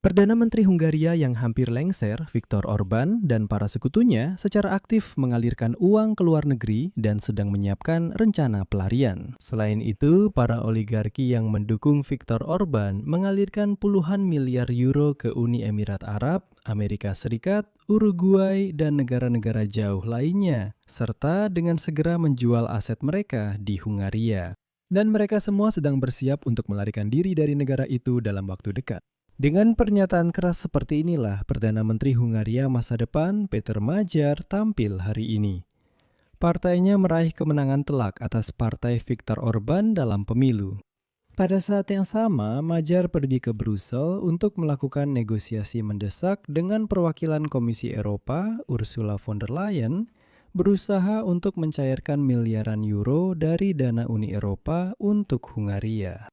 Perdana Menteri Hungaria yang hampir lengser, Viktor Orban, dan para sekutunya secara aktif mengalirkan uang ke luar negeri dan sedang menyiapkan rencana pelarian. Selain itu, para oligarki yang mendukung Viktor Orban mengalirkan puluhan miliar euro ke Uni Emirat Arab, Amerika Serikat, Uruguay, dan negara-negara jauh lainnya, serta dengan segera menjual aset mereka di Hungaria. Dan mereka semua sedang bersiap untuk melarikan diri dari negara itu dalam waktu dekat. Dengan pernyataan keras seperti inilah Perdana Menteri Hungaria masa depan Peter Magyar tampil hari ini. Partainya meraih kemenangan telak atas partai Viktor Orban dalam pemilu. Pada saat yang sama, Magyar pergi ke Brussel untuk melakukan negosiasi mendesak dengan perwakilan Komisi Eropa, Ursula von der Leyen, berusaha untuk mencairkan miliaran euro dari dana Uni Eropa untuk Hungaria.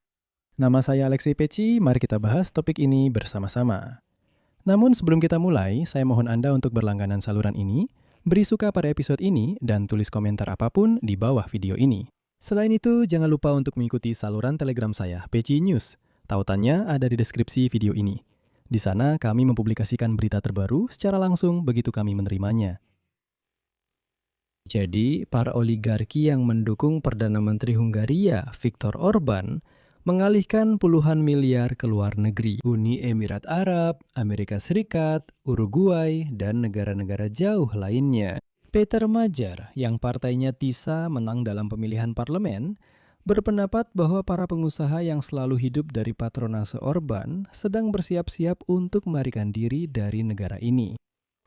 Nama saya Alexei Peci, mari kita bahas topik ini bersama-sama. Namun sebelum kita mulai, saya mohon Anda untuk berlangganan saluran ini, beri suka pada episode ini, dan tulis komentar apapun di bawah video ini. Selain itu, jangan lupa untuk mengikuti saluran Telegram saya, Peci News. Tautannya ada di deskripsi video ini. Di sana kami mempublikasikan berita terbaru secara langsung begitu kami menerimanya. Jadi, para oligarki yang mendukung Perdana Menteri Hungaria, Viktor Orban, mengalihkan puluhan miliar ke luar negeri. Uni Emirat Arab, Amerika Serikat, Uruguay, dan negara-negara jauh lainnya. Peter Magyar, yang partainya TISA menang dalam pemilihan parlemen, berpendapat bahwa para pengusaha yang selalu hidup dari patronase Orban sedang bersiap-siap untuk melarikan diri dari negara ini.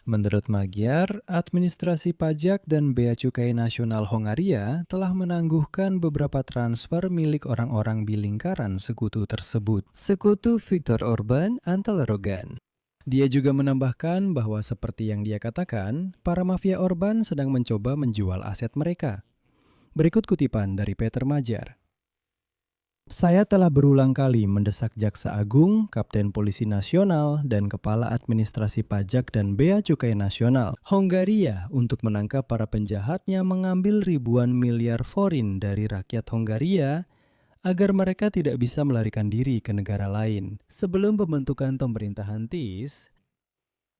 Menurut Magyar, administrasi pajak dan bea cukai nasional Hongaria telah menangguhkan beberapa transfer milik orang-orang di lingkaran sekutu tersebut. Sekutu Viktor Orban Antal Rogan. Dia juga menambahkan bahwa seperti yang dia katakan, para mafia Orban sedang mencoba menjual aset mereka. Berikut kutipan dari Peter Magyar. Saya telah berulang kali mendesak Jaksa Agung, Kapten Polisi Nasional, dan Kepala Administrasi Pajak dan Bea Cukai Nasional Hongaria untuk menangkap para penjahatnya mengambil ribuan miliar forin dari rakyat Hongaria agar mereka tidak bisa melarikan diri ke negara lain. Sebelum pembentukan pemerintahan TIS,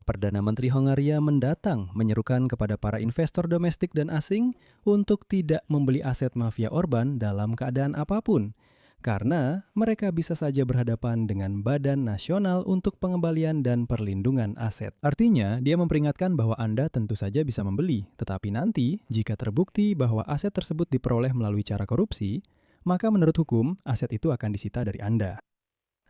Perdana Menteri Hongaria mendatang menyerukan kepada para investor domestik dan asing untuk tidak membeli aset mafia Orban dalam keadaan apapun, karena mereka bisa saja berhadapan dengan Badan Nasional untuk Pengembalian dan Perlindungan Aset. Artinya, dia memperingatkan bahwa Anda tentu saja bisa membeli, tetapi nanti, jika terbukti bahwa aset tersebut diperoleh melalui cara korupsi, maka menurut hukum, aset itu akan disita dari Anda.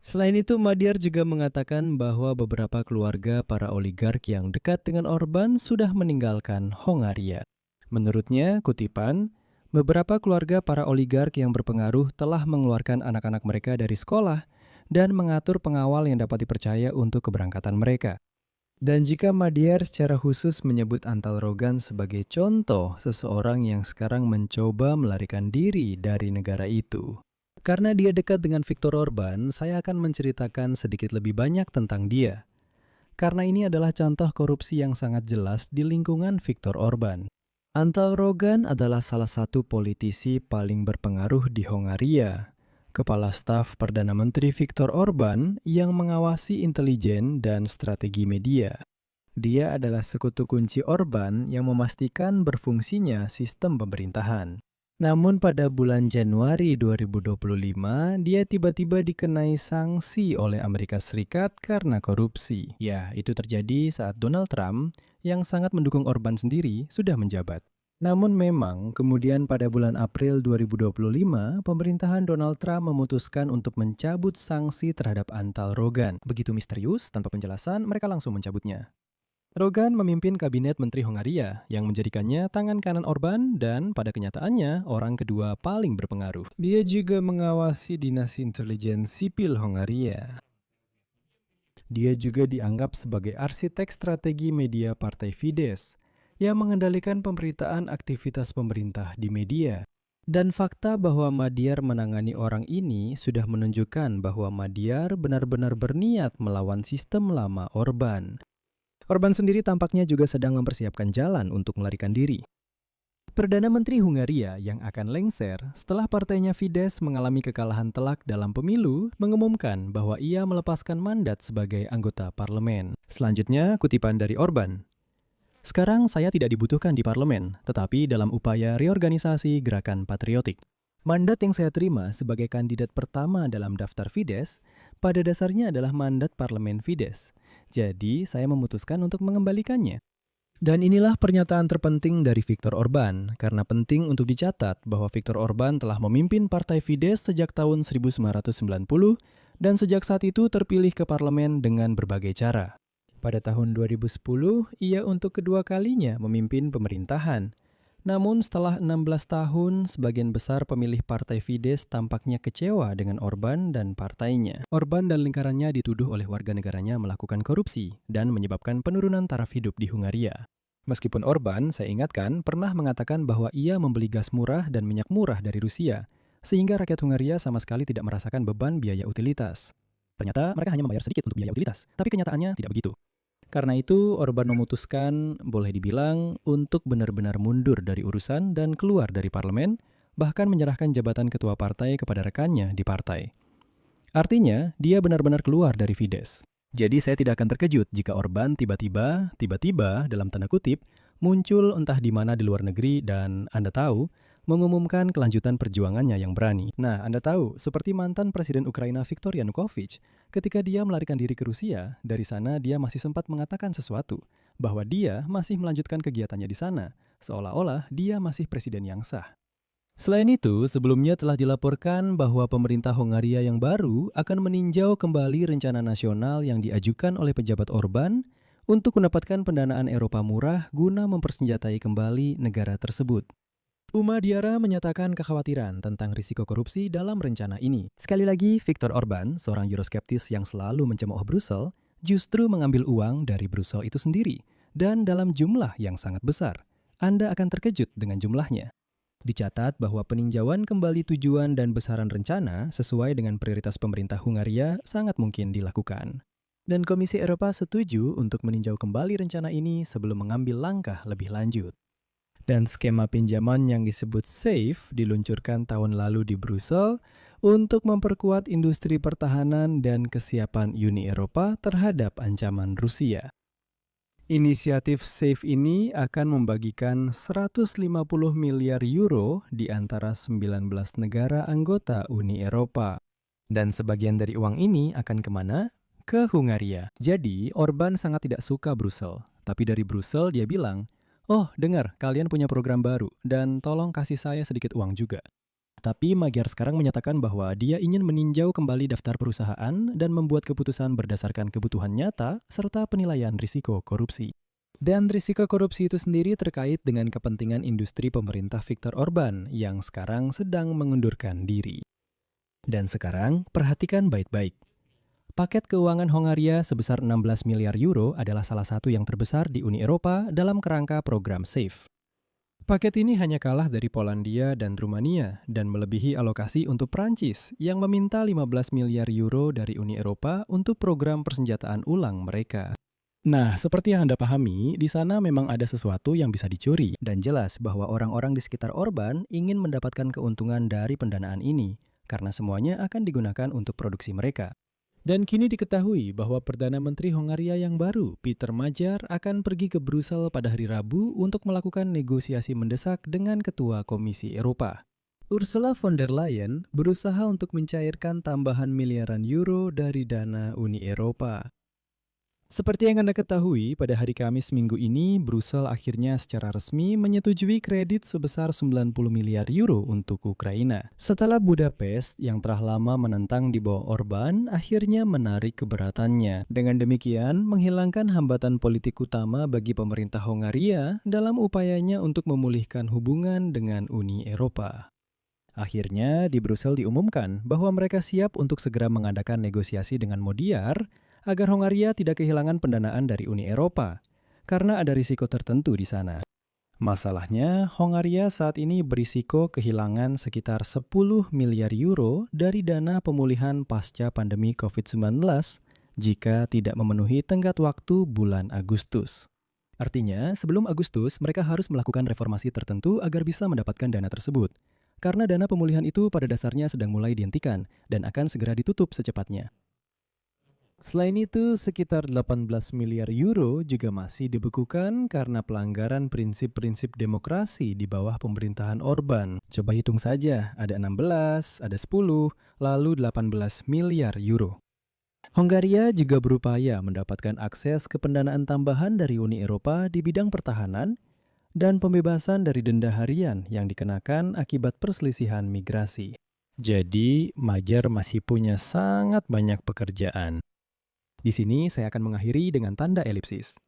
Selain itu, Magyar juga mengatakan bahwa beberapa keluarga para oligark yang dekat dengan Orban sudah meninggalkan Hongaria. Menurutnya, kutipan, beberapa keluarga para oligark yang berpengaruh telah mengeluarkan anak-anak mereka dari sekolah dan mengatur pengawal yang dapat dipercaya untuk keberangkatan mereka. Dan jika Magyar secara khusus menyebut Antal Rogan sebagai contoh seseorang yang sekarang mencoba melarikan diri dari negara itu. Karena dia dekat dengan Viktor Orban, saya akan menceritakan sedikit lebih banyak tentang dia. Karena ini adalah contoh korupsi yang sangat jelas di lingkungan Viktor Orban. Antal Rogan adalah salah satu politisi paling berpengaruh di Hongaria, kepala staf Perdana Menteri Viktor Orban yang mengawasi intelijen dan strategi media. Dia adalah sekutu kunci Orban yang memastikan berfungsinya sistem pemerintahan. Namun pada bulan Januari 2025, dia tiba-tiba dikenai sanksi oleh Amerika Serikat karena korupsi. Ya, itu terjadi saat Donald Trump yang sangat mendukung Orban sendiri sudah menjabat. Namun memang, kemudian pada bulan April 2025, pemerintahan Donald Trump memutuskan untuk mencabut sanksi terhadap Antal Rogan. Begitu misterius, tanpa penjelasan, mereka langsung mencabutnya. Rogan memimpin kabinet Menteri Hongaria yang menjadikannya tangan kanan Orban dan pada kenyataannya orang kedua paling berpengaruh. Dia juga mengawasi dinas intelijen sipil Hongaria. Dia juga dianggap sebagai arsitek strategi media Partai Fidesz yang mengendalikan pemberitaan aktivitas pemerintah di media. Dan fakta bahwa Magyar menangani orang ini sudah menunjukkan bahwa Magyar benar-benar berniat melawan sistem lama Orban. Orban sendiri tampaknya juga sedang mempersiapkan jalan untuk melarikan diri. Perdana Menteri Hungaria yang akan lengser setelah partainya Fidesz mengalami kekalahan telak dalam pemilu mengumumkan bahwa ia melepaskan mandat sebagai anggota parlemen. Selanjutnya, kutipan dari Orban. Sekarang saya tidak dibutuhkan di parlemen, tetapi dalam upaya reorganisasi gerakan patriotik. Mandat yang saya terima sebagai kandidat pertama dalam daftar Fidesz pada dasarnya adalah mandat parlemen Fidesz. Jadi, saya memutuskan untuk mengembalikannya. Dan inilah pernyataan terpenting dari Viktor Orban, karena penting untuk dicatat bahwa Viktor Orban telah memimpin partai Fidesz sejak tahun 1990 dan sejak saat itu terpilih ke parlemen dengan berbagai cara. Pada tahun 2010, ia untuk kedua kalinya memimpin pemerintahan. Namun setelah 16 tahun, sebagian besar pemilih partai Fidesz tampaknya kecewa dengan Orban dan partainya. Orban dan lingkarannya dituduh oleh warga negaranya melakukan korupsi dan menyebabkan penurunan taraf hidup di Hungaria. Meskipun Orban, saya ingatkan, pernah mengatakan bahwa ia membeli gas murah dan minyak murah dari Rusia, sehingga rakyat Hungaria sama sekali tidak merasakan beban biaya utilitas. Ternyata mereka hanya membayar sedikit untuk biaya utilitas, tapi kenyataannya tidak begitu. Karena itu, Orban memutuskan, boleh dibilang, untuk benar-benar mundur dari urusan dan keluar dari parlemen, bahkan menyerahkan jabatan ketua partai kepada rekannya di partai. Artinya, dia benar-benar keluar dari Fidesz. Jadi saya tidak akan terkejut jika Orban tiba-tiba dalam tanda kutip, muncul entah di mana di luar negeri dan Anda tahu, mengumumkan kelanjutan perjuangannya yang berani. Nah, Anda tahu, seperti mantan Presiden Ukraina Viktor Yanukovych, ketika dia melarikan diri ke Rusia, dari sana dia masih sempat mengatakan sesuatu, bahwa dia masih melanjutkan kegiatannya di sana, seolah-olah dia masih presiden yang sah. Selain itu, sebelumnya telah dilaporkan bahwa pemerintah Hongaria yang baru akan meninjau kembali rencana nasional yang diajukan oleh pejabat Orban untuk mendapatkan pendanaan Eropa murah guna mempersenjatai kembali negara tersebut. Uma Diara menyatakan kekhawatiran tentang risiko korupsi dalam rencana ini. Sekali lagi, Viktor Orban, seorang euroskeptis yang selalu mencemooh Brussel, justru mengambil uang dari Brussel itu sendiri, dan dalam jumlah yang sangat besar. Anda akan terkejut dengan jumlahnya. Dicatat bahwa peninjauan kembali tujuan dan besaran rencana sesuai dengan prioritas pemerintah Hungaria sangat mungkin dilakukan. Dan Komisi Eropa setuju untuk meninjau kembali rencana ini sebelum mengambil langkah lebih lanjut. Dan skema pinjaman yang disebut SAFE diluncurkan tahun lalu di Brussel untuk memperkuat industri pertahanan dan kesiapan Uni Eropa terhadap ancaman Rusia. Inisiatif SAFE ini akan membagikan 150 miliar euro di antara 19 negara anggota Uni Eropa. Dan sebagian dari uang ini akan kemana? Ke Hungaria. Jadi, Orban sangat tidak suka Brussel. Tapi dari Brussel dia bilang, "Oh, dengar, kalian punya program baru, dan tolong kasih saya sedikit uang juga." Tapi Magyar sekarang menyatakan bahwa dia ingin meninjau kembali daftar perusahaan dan membuat keputusan berdasarkan kebutuhan nyata serta penilaian risiko korupsi. Dan risiko korupsi itu sendiri terkait dengan kepentingan industri pemerintah Viktor Orban yang sekarang sedang mengundurkan diri. Dan sekarang, perhatikan baik-baik. Paket keuangan Hongaria sebesar 16 miliar euro adalah salah satu yang terbesar di Uni Eropa dalam kerangka program SAFE. Paket ini hanya kalah dari Polandia dan Rumania dan melebihi alokasi untuk Prancis yang meminta 15 miliar euro dari Uni Eropa untuk program persenjataan ulang mereka. Nah, seperti yang Anda pahami, di sana memang ada sesuatu yang bisa dicuri dan jelas bahwa orang-orang di sekitar Orban ingin mendapatkan keuntungan dari pendanaan ini karena semuanya akan digunakan untuk produksi mereka. Dan kini diketahui bahwa Perdana Menteri Hongaria yang baru, Peter Magyar, akan pergi ke Brussel pada hari Rabu untuk melakukan negosiasi mendesak dengan Ketua Komisi Eropa. Ursula von der Leyen berusaha untuk mencairkan tambahan miliaran euro dari dana Uni Eropa. Seperti yang Anda ketahui, pada hari Kamis minggu ini, Brussel akhirnya secara resmi menyetujui kredit sebesar 90 miliar euro untuk Ukraina. Setelah Budapest yang telah lama menentang di bawah Orban, akhirnya menarik keberatannya. Dengan demikian, menghilangkan hambatan politik utama bagi pemerintah Hongaria dalam upayanya untuk memulihkan hubungan dengan Uni Eropa. Akhirnya, di Brussel diumumkan bahwa mereka siap untuk segera mengadakan negosiasi dengan Magyar agar Hongaria tidak kehilangan pendanaan dari Uni Eropa, karena ada risiko tertentu di sana. Masalahnya, Hongaria saat ini berisiko kehilangan sekitar 10 miliar euro dari dana pemulihan pasca pandemi COVID-19 jika tidak memenuhi tenggat waktu bulan Agustus. Artinya, sebelum Agustus, mereka harus melakukan reformasi tertentu agar bisa mendapatkan dana tersebut. Karena dana pemulihan itu pada dasarnya sedang mulai dihentikan dan akan segera ditutup secepatnya. Selain itu, sekitar 18 miliar euro juga masih dibekukan karena pelanggaran prinsip-prinsip demokrasi di bawah pemerintahan Orban. Coba hitung saja, ada 16, ada 10, lalu 18 miliar euro. Hongaria juga berupaya mendapatkan akses ke pendanaan tambahan dari Uni Eropa di bidang pertahanan dan pembebasan dari denda harian yang dikenakan akibat perselisihan migrasi. Jadi, Majer masih punya sangat banyak pekerjaan. Di sini saya akan mengakhiri dengan tanda elipsis.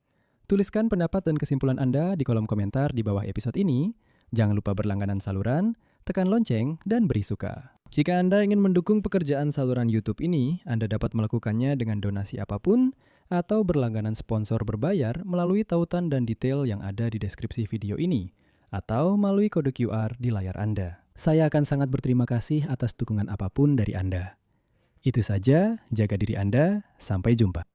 Tuliskan pendapat dan kesimpulan Anda di kolom komentar di bawah episode ini. Jangan lupa berlangganan saluran, tekan lonceng, dan beri suka. Jika Anda ingin mendukung pekerjaan saluran YouTube ini, Anda dapat melakukannya dengan donasi apapun atau berlangganan sponsor berbayar melalui tautan dan detail yang ada di deskripsi video ini, atau melalui kode QR di layar Anda. Saya akan sangat berterima kasih atas dukungan apapun dari Anda. Itu saja, jaga diri Anda, sampai jumpa.